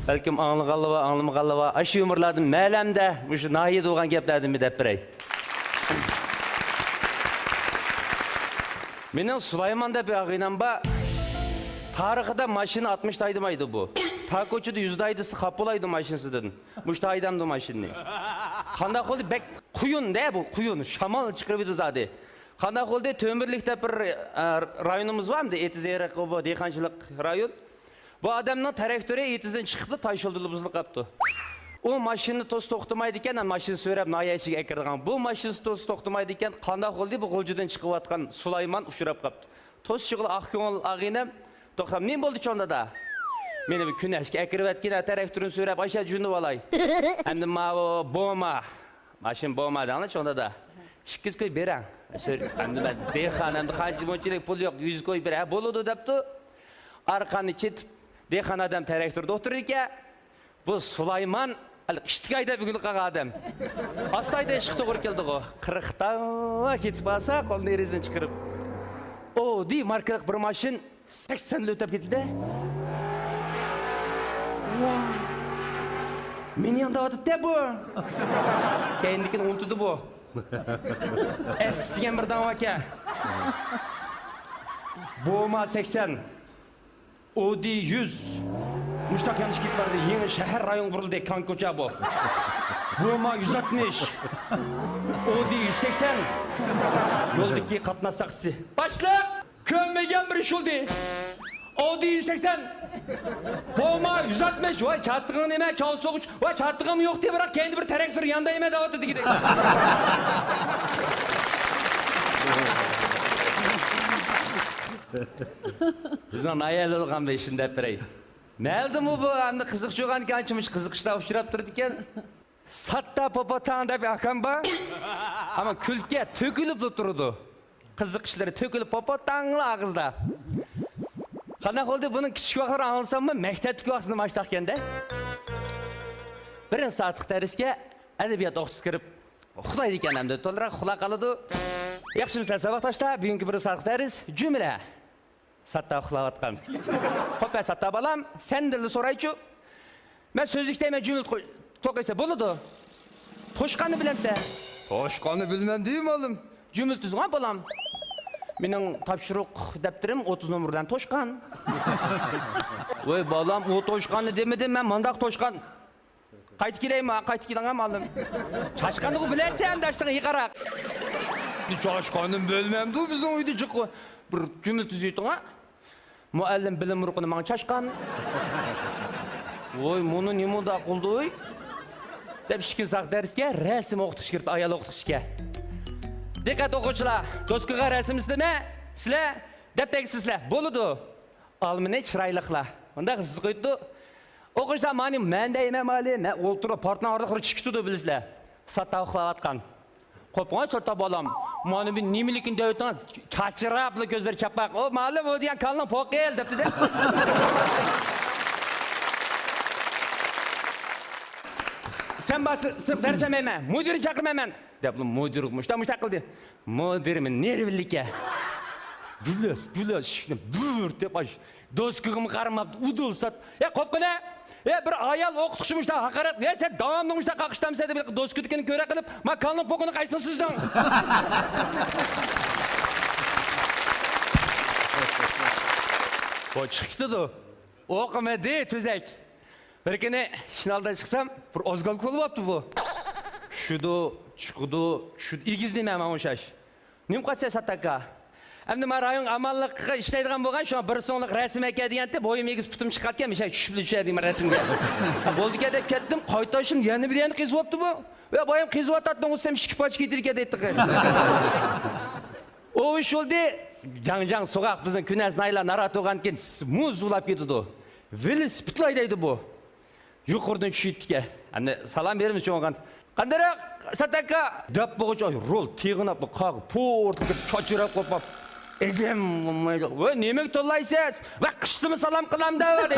Belkim anlıqalıva, anlamaqalıva, aşı ömürlerdim mələmdə, bu nahiye doğan geplerdim bir deprey. Benim Süleyman'da bir ağıyla ba, tarihde maşını 60 daydımaydı bu. Takoçuda 100 daydısı kapılaydı maşinisi dedim. Muşta aydamdı maşinini. Kandak oldu, bek kuyun ne bu kuyun, şamal çıkırıyordu zaten. Kandak oldu, Tömürlük'te bir rayonumuz var mı? Etizeyre bu deykançılık rayon. Bu adamın traktörü etizden çıkıp taşıldılı buzluk yaptı. O maşını toz toxtamaydiken, maşını söylep nayaşıga ekirdigan. Bu maşını toz toxtamaydiken, kandak oldu, bu golcudan çıkıp atkan Süleyman uçurap kaptı. Toz çıkılı akköngül ağinem, toxtam, ne boldu çonda da? Meni bir küneşke ekirip etken, traktörün söylep aşağı cünüp alay. Endi ma boğma, maşın boğma dağını çonda da. 200 koy beren. Endi ben deyxanamda kançı monçilik pul yok, 100 koy beren. Boludu depti. Arkanı çitip, deyxan adam traktörde otururken, bu Süleyman, iştik ayda bir gün qağa adam. Astayda işikti qor keldi o. 40'ta ketip alsa, kolunu erizden çıkırıp. O dey, markalık bir maşın 80'li ötep ketdi. Meni yanında adı de bu. Kendikini unutudu bu. Es diyen bir dama ke. Boğma 80. O dey 100. Muştak yanlış git vardı. Yeni şehir rayon kuruldu. Kankoça bu. Boğma 160. O dey 180. Yoldaki katnasak sizi. Başla! Kömmegen bir iş oldu. O dey 180. Boğma 160. Vay çattığın yeme, çal soğuç. Vay çattığın yok diye bırak kendi bir traktör yanında yeme dağıtı dedi. Bizden ayel olgan beşinde hep ne oldu mu bu? Hem de kızık çoğan ki açmış kızık işte uçurap durdu iken. Satta popotağında bir akan ba. Ama külke tökülüp durdu. Kızık işleri tökülüp popotağınlı ağızda. Kanak oldu bunun küçük vakıları anılsam mı? Mektepteki vaksını maçtakken de. Birin saatlik deriske edebiyat okusu kırıp xulaydı iken hem de tolera xula kalıdı. Yaxşı misler sabahtaşta bugünkü bir saatlik deriz cümle. Satta xulavatkan. Hopa satta balam, sendirli sorayçu. Ben sözlükteyme cümle tokaysa buludu. Toşkanı bilemse. Toşkanı bilmem değil mi oğlum? Cümle tüzüğün balam. Benim tapşırık depterim 30 numaradan toşkan. Oy balam o toşkanı demedim ben mandak toşkan. Kayıt gireyim ha, kayıt gireyim aldım. Çaşkanı bilersen de işte yıkarak. Çaşkanım bölmem de bizim uydu çıkı. Bir cümle tüzüydün ha. Muallim bilim rukunu bana çaşkan. Oy bunu ne da kıldı oy. Dep şikilsak derske resim okutuş girip ayal okutuş ke. Dikkat okuçular, dostkuğa resim isteme, sizler, depteki sizler, boludu. Almine çıraylıkla. Onda kızsız koydu. Okuysa mani, men de yemem ali, men oturup partner ardıqırı çıktıdı bilizler. Satta okulatkan. Kopuna sorta balam, mani bir nimilikin devletten çaçıraplı gözleri çapak. O malum o diyen kalına pok gel depti de. Sen bası dersem hemen, müdürü çakırım hemen. Depli müdürü muşta kıldı. Müdürümün nervillik ya. Güles, şimdi bürr dep aş. Dostkuğumu karmaptı, udul sat. Ya kopkuna, ya bir ayal okutuşmuşta hakaret. Ya sen davamlımışta kakıştamsa da dostkuğunu köre kılıp, ma kalının pokunu kaysın sizden. O çıktı da, okumadı tüzek. Bir kere şınaldan çıksam, bir ozgal kolu yaptı bu. Şudu, çıkıdı, şudu, ilgizleyemem ama şaş. Nim kaçsa satakka. Hem de rayon amallıkka işleydiğen boğan şu an bir sonluk resim eke diyente boyum egiz putum çıkartken bir çüşüplü düşeydim resimge. Boldu ke dep kettim, kaytaşım yeni bir yeni kız yaptı bu. Ve boyum kız vatatdan olsam şikipaç getirike deyittik. O iş oldu, can sokak bizden künes nayla narat oğanken muz ulap gidiyordu o. Velis pıtlaydaydı bu. Yukarıdan düşüydük. Hani salam verimiz çoğun. Kandarak satakka dap boğucu rol tiğin apı kağ port çaçırap kopap. Edem, nemek tollaysa, ve kıştımı salam kılam da var.